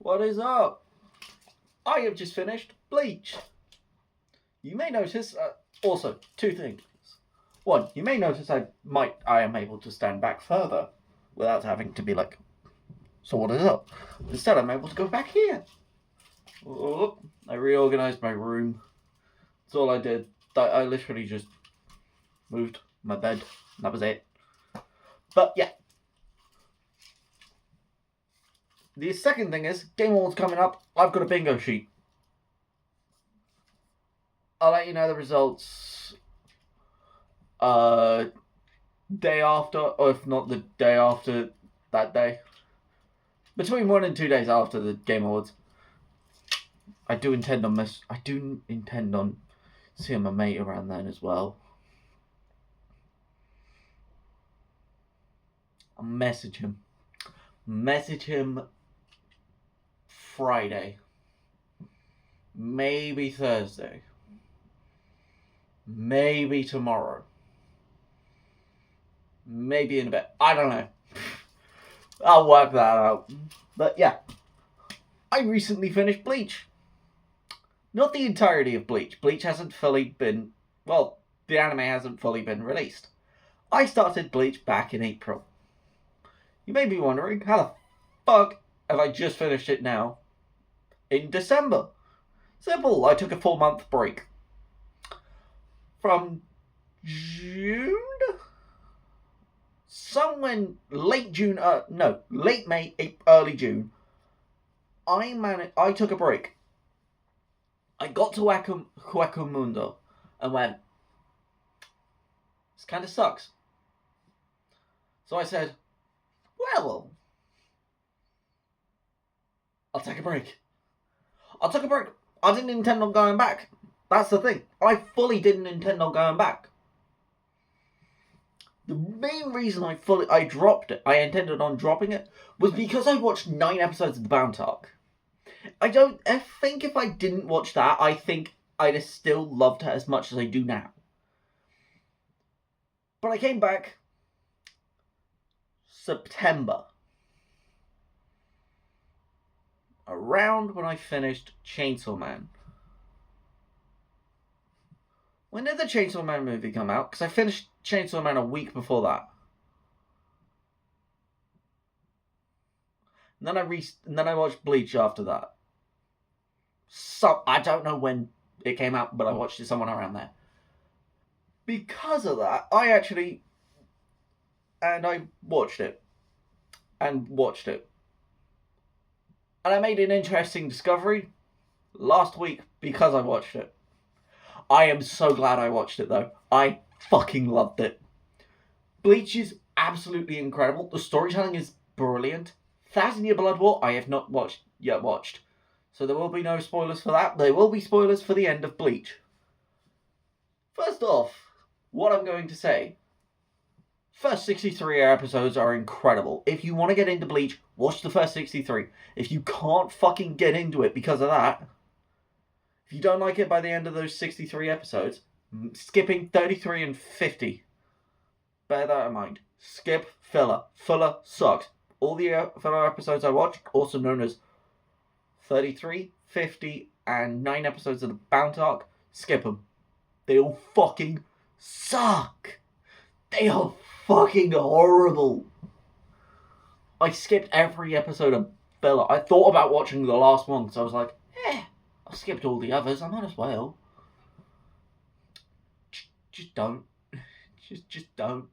what is up? I have just finished Bleach. You may notice, also, two things. One, you may notice I am able to stand back further without having to be like, so what is up? Instead, I'm able to go back here. Oh, I reorganized my room. That's all I did. I literally just moved my bed. That was it. But yeah. The second thing is, Game Awards coming up. I've got a bingo sheet. I'll let you know the results day after, or if not the day after that day. Between 1 and 2 days after the Game Awards. I do intend on seeing my mate around then as well. I'll message him. Friday. Maybe Thursday. Maybe tomorrow. Maybe in a bit. I don't know. I'll work that out. But yeah. I recently finished Bleach. Not the entirety of Bleach. Bleach hasn't fully been... Well, the anime hasn't fully been released. I started Bleach back in April. You may be wondering, how the fuck have I just finished it now? In December. Simple. I took a 4-month break. From June? Somewhere late June, late May, early June. I took a break. I got to Hueco Mundo and went, this kind of sucks. So I said, well, I'll take a break. I didn't intend on going back. That's the thing. I fully didn't intend on going back. The main reason I dropped it, I intended on dropping it, was because I watched 9 episodes of the Bound Arc. I think if I didn't watch that, I think I'd have still loved it as much as I do now. But I came back September. Around when I finished Chainsaw Man. When did the Chainsaw Man movie come out? Because I finished Chainsaw Man a week before that. And then I watched Bleach after that. So I don't know when it came out, but I watched it somewhere around there. Because of that, I watched it. And watched it. And I made an interesting discovery last week because I watched it. I am so glad I watched it though. I fucking loved it. Bleach is absolutely incredible. The storytelling is brilliant. 1,000 Year Blood War I have not yet watched. So there will be no spoilers for that. There will be spoilers for the end of Bleach. First off, what I'm going to say. First 63 episodes are incredible. If you want to get into Bleach, watch the first 63. If you can't fucking get into it because of that, if you don't like it by the end of those 63 episodes, skipping 33 and 50. Bear that in mind. Skip filler. Filler sucks. All the filler episodes I watched, also known as 33, 50, and 9 episodes of the Bound Arc, skip them. They all fucking suck. They are fucking horrible. I skipped every episode of filler. I thought about watching the last one, because I was like, I skipped all the others, I might as well. Just don't. Just don't.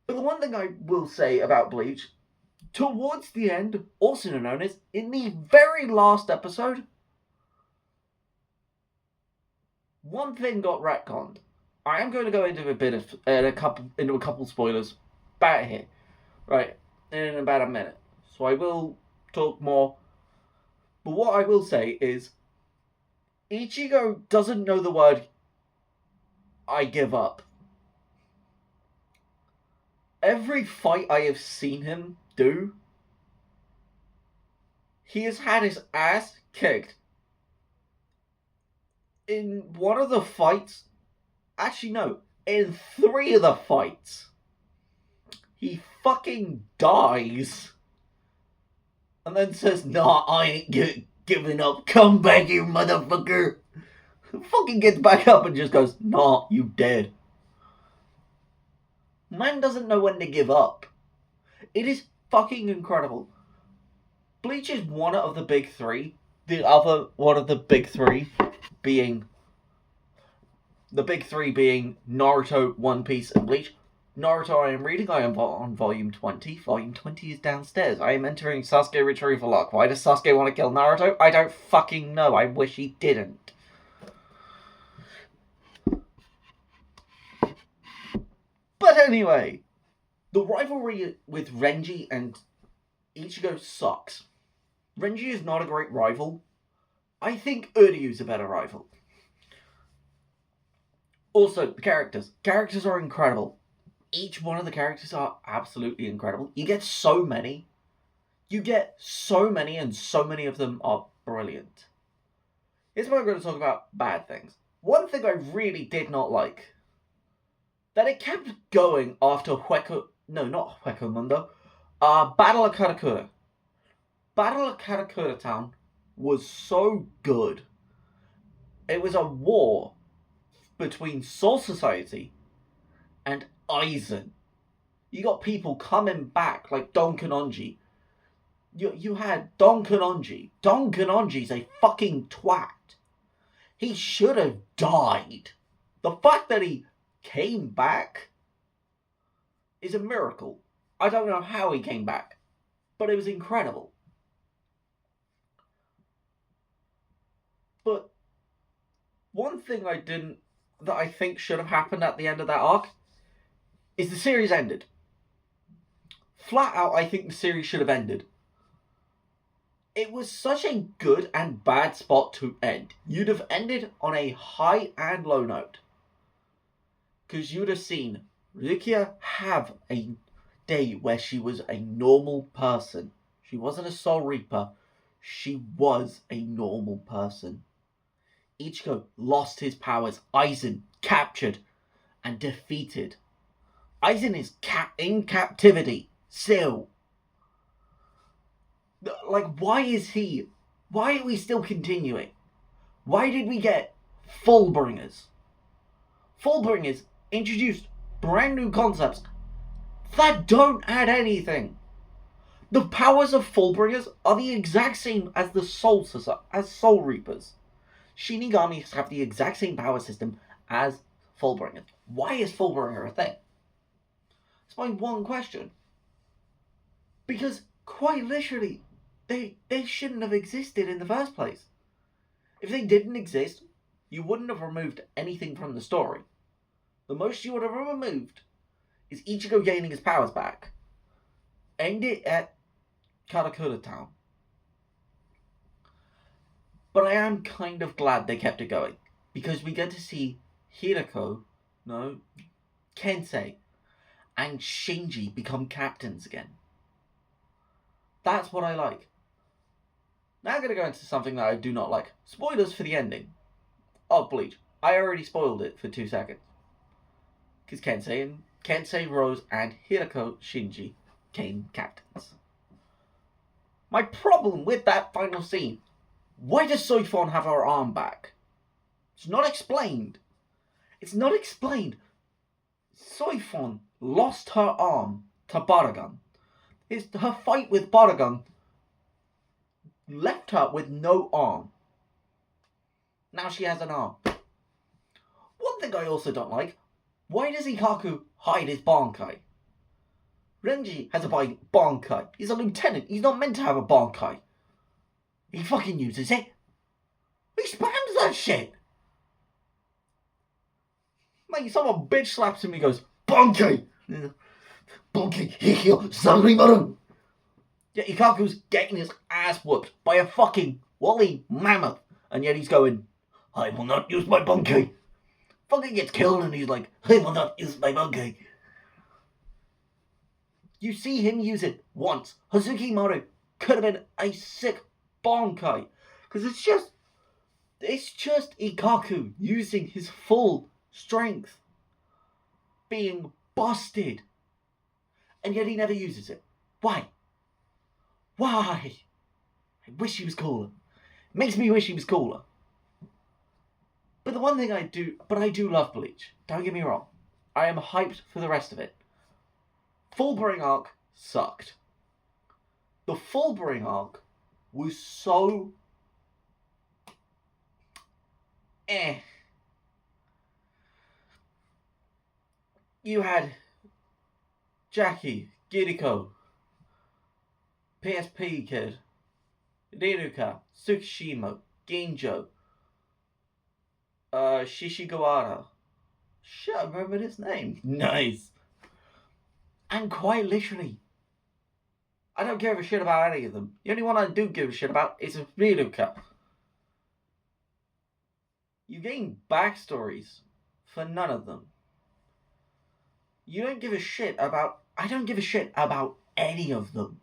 But the one thing I will say about Bleach, towards the end, also known as in the very last episode, one thing got retconned. I am going to go into a couple spoilers about here, right, in about a minute. So I will talk more. But what I will say is, Ichigo doesn't know the word I give up. Every fight I have seen him do, he has had his ass kicked. In one of the fights, actually no, in 3 of the fights, he fucking dies. and then says, "Nah, I ain't giving up. Come back here, motherfucker." Fucking gets back up and just goes, "Nah, you dead." Man doesn't know when to give up. It is fucking incredible. Bleach is one of the big three. The other one of the big three being Naruto, One Piece, and Bleach. Naruto I am reading. I am on volume 20. Volume 20 is downstairs. I am entering Sasuke retrieval arc. Why does Sasuke want to kill Naruto? I don't fucking know. I wish he didn't. But anyway, the rivalry with Renji and Ichigo sucks. Renji is not a great rival. I think Uryu's a better rival. Also, the characters. Characters are incredible. Each one of the characters are absolutely incredible. You get so many. And so many of them are brilliant. Here's what I'm going to talk about bad things. One thing I really did not like. That it kept going after not Hueco Mundo. Battle of Karakura. Battle of Karakura Town was so good. It was a war between Soul Society and Aizen. You got people coming back like Don Kanonji. You had Don Kanonji. Don Kanonji's a fucking twat. He should have died. The fact that he came back is a miracle. I don't know how he came back, but it was incredible. But one thing that I think should have happened at the end of that arc is the series ended. Flat out, I think the series should have ended. It was such a good and bad spot to end. You'd have ended on a high and low note. Because you'd have seen Rukia have a day where she was a normal person. She wasn't a Soul Reaper. She was a normal person. Ichigo lost his powers. Aizen captured and defeated. Aizen is in captivity still. Like, why are we still continuing? Why did we get Fullbringers? Fullbringers introduced brand new concepts that don't add anything. The powers of Fullbringers are the exact same as the Soul Reapers. Shinigamis have the exact same power system as Fullbringers. Why is Fullbringer a thing? It's my one question. Because, quite literally, they shouldn't have existed in the first place. If they didn't exist, you wouldn't have removed anything from the story. The most you would have removed is Ichigo gaining his powers back. End it at Karakura Town. But I am kind of glad they kept it going. Because we get to see Kensei, and Shinji become captains again. That's what I like. Now I'm going to go into something that I do not like. Spoilers for the ending of Bleach. I already spoiled it for 2 seconds. Because Kensei, Rose, and Hirako Shinji became captains. My problem with that final scene, why does Soifon have her arm back? It's not explained. Soifon lost her arm to Baragon. Her fight with Baragon left her with no arm. Now she has an arm. One thing I also don't like, why does Ikaku hide his Bankai? Renji has a Bankai. He's a lieutenant. He's not meant to have a Bankai. He fucking uses it. He spams that shit. Mate, someone bitch slaps him and he goes, Bankai! Bankai, Hikyo, Sanrimaru! Yeah, Ikaku's getting his ass whooped by a fucking woolly mammoth. And yet he's going, I will not use my Bankai. Fucking gets killed and he's like, I will not use my Bankai. You see him use it once. Hazuki Maru could have been a sick Bankai. Because it's just Ikaku using his full strength. Being busted. And yet he never uses it. Why? Why? wish he was cooler. Makes me wish he was cooler. But the one thing I do love Bleach. Don't get me wrong. I am hyped for the rest of it. Fullbring arc sucked. The Fullbring arc was so You had Jackie, Kiriko, PSP Kid, Riruka, Tsukishima, Ginjo, Shishigawara. Shit, I remembered his name. Nice. And quite literally, I don't give a shit about any of them. The only one I do give a shit about is Riruka. You gain backstories for none of them. You don't give a shit about... I don't give a shit about any of them.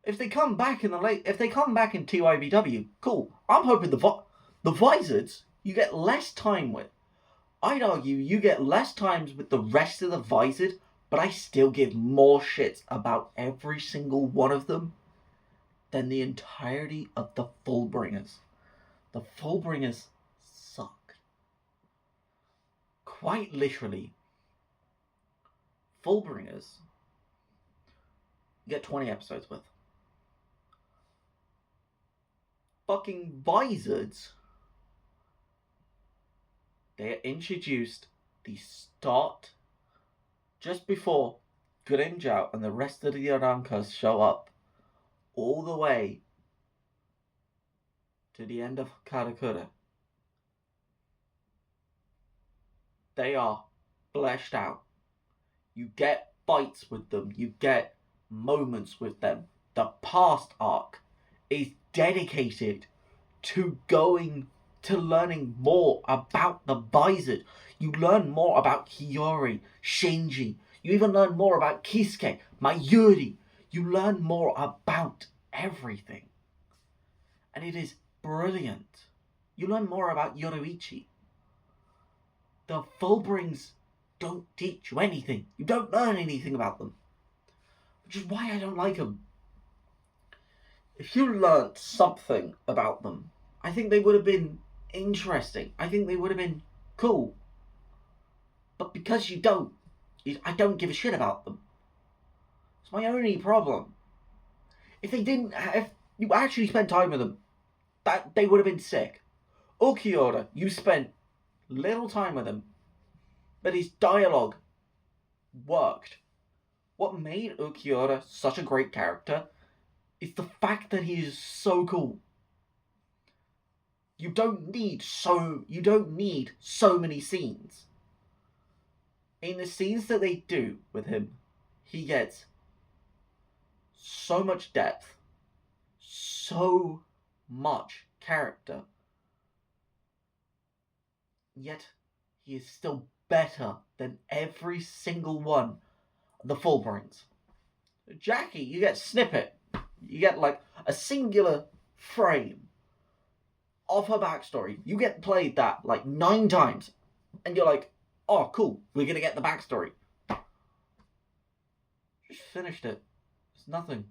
If they come back in TYBW, cool. I'm hoping the Vizards you get less time with. I'd argue you get less times with the rest of the Vizard, but I still give more shits about every single one of them than the entirety of the Fullbringers. The Fullbringers suck. Quite literally. Fullbringers you get 20 episodes with. Fucking Vizards, they are introduced the start just before Grinjao and the rest of the Arankas show up, all the way to the end of Karakura. They are fleshed out. You get fights with them. You get moments with them. The past arc is dedicated to learning more about the Vizard. You learn more about Hiyori, Shinji. You even learn more about Kisuke, Mayuri. You learn more about everything. And it is brilliant. You learn more about Yoruichi. The Fullbrings don't teach you anything. You don't learn anything about them. Which is why I don't like them. If you learnt something about them, I think they would have been interesting. I think they would have been cool. But because you don't, I don't give a shit about them. It's my only problem. If you actually spent time with them, that they would have been sick. Ulquiorra, you spent little time with him, but his dialogue worked. What made Ulquiorra such a great character is the fact that he is so cool. You don't need so many scenes. In the scenes that they do with him, he gets so much depth, so much character. Yet he is still better than every single one of the Fullbrings. Jackie, you get snippet. You get like a singular frame of her backstory. You get played that like 9 times. And you're like, oh cool, we're gonna get the backstory. Just finished it. It's nothing.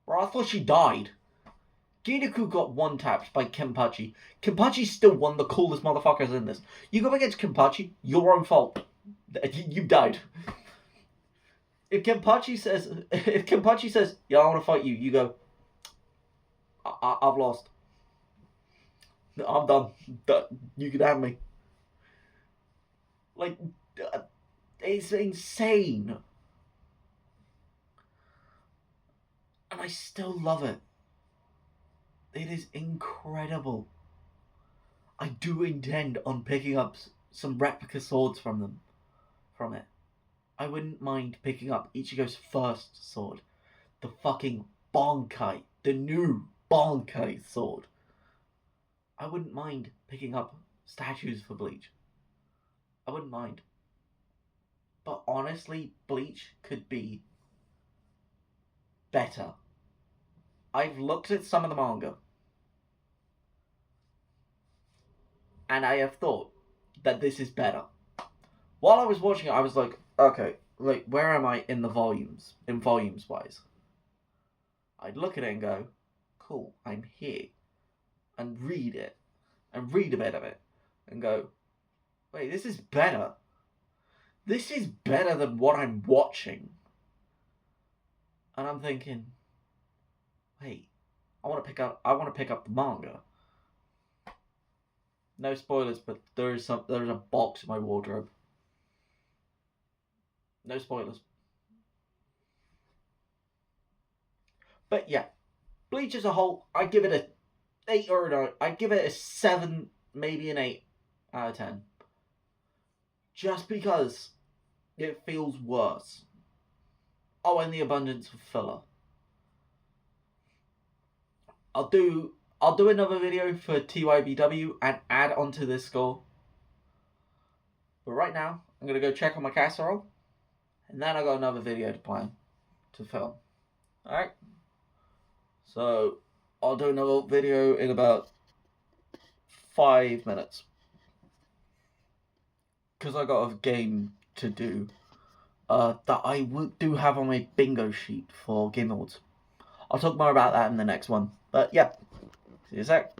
Bro, I thought she died. Giraku got one-tapped by Kenpachi. Kenpachi's still one of the coolest motherfuckers in this. You go against Kenpachi, your own fault. You died. If Kenpachi says, yeah, I want to fight you, you go, I've lost. I'm done. You can have me. Like, it's insane. And I still love it. It is incredible. I do intend on picking up some replica swords from it. I wouldn't mind picking up Ichigo's first sword. The fucking Bankai. The new Bankai sword. I wouldn't mind picking up statues for Bleach. I wouldn't mind. But honestly, Bleach could be better. I've looked at some of the manga. And I have thought that this is better. While I was watching it, I was like, okay, where am I in the volumes? In volumes wise. I'd look at it and go, cool, I'm here, and read it, and read a bit of it, and go, wait, this is better. This is better than what I'm watching. And I'm thinking, wait, I want to pick up the manga. No spoilers, but there's a box in my wardrobe. No spoilers. But yeah, Bleach as a whole, I give it a 8 or a 9. I give it a 7, maybe an 8 out of 10. Just because it feels worse. Oh, and the abundance of filler. I'll do another video for TYBW and add onto this score. But right now, I'm gonna go check on my casserole, and then I got another video to plan to film. Alright? So I'll do another video in about 5 minutes. Because I got a game to do that I do have on my bingo sheet for Game Awards. I'll talk more about that in the next one. But yeah, see you in a sec.